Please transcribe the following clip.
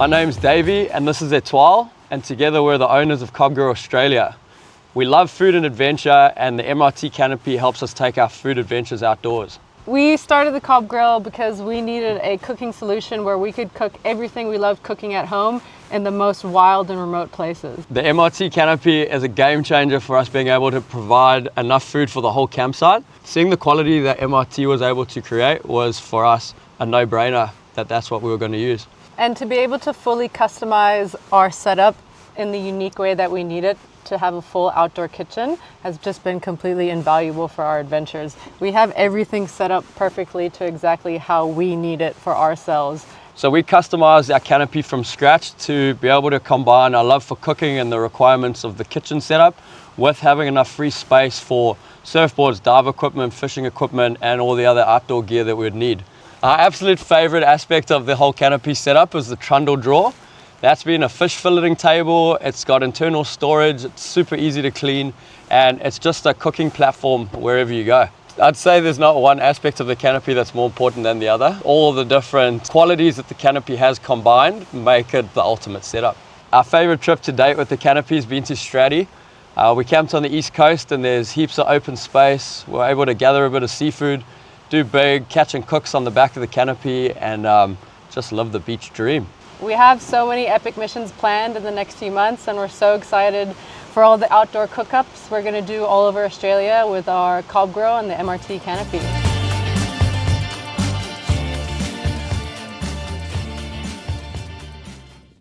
My name's Davey and this is Etoile, and together we're the owners of Cobb Grill Australia. We love food and adventure, and the MRT Canopy helps us take our food adventures outdoors. We started the Cobb Grill because we needed a cooking solution where we could cook everything we loved cooking at home in the most wild and remote places. The MRT Canopy is a game changer for us being able to provide enough food for the whole campsite. Seeing the quality that MRT was able to create was for us a no-brainer that that's what we were going to use. And to be able to fully customize our setup in the unique way that we need it to have a full outdoor kitchen has just been completely invaluable for our adventures. We have everything set up perfectly to exactly how we need it for ourselves. So we customized our canopy from scratch to be able to combine our love for cooking and the requirements of the kitchen setup with having enough free space for surfboards, dive equipment, fishing equipment, and all the other outdoor gear that we'd need. Our absolute favorite aspect of the whole canopy setup is the trundle drawer. That's been a fish filleting table, it's got internal storage, it's super easy to clean, and it's just a cooking platform wherever you go. I'd say there's not one aspect of the canopy that's more important than the other. All of the different qualities that the canopy has combined make it the ultimate setup. Our favorite trip to date with the canopy has been to Straddie. We camped on the East Coast and there's heaps of open space. We're able to gather a bit of seafood, do big catch and cooks on the back of the canopy, and just live the beach dream. We have so many epic missions planned in the next few months, and we're so excited for all the outdoor cook-ups we're going to do all over Australia with our Cobb Grill and the MRT Canopy.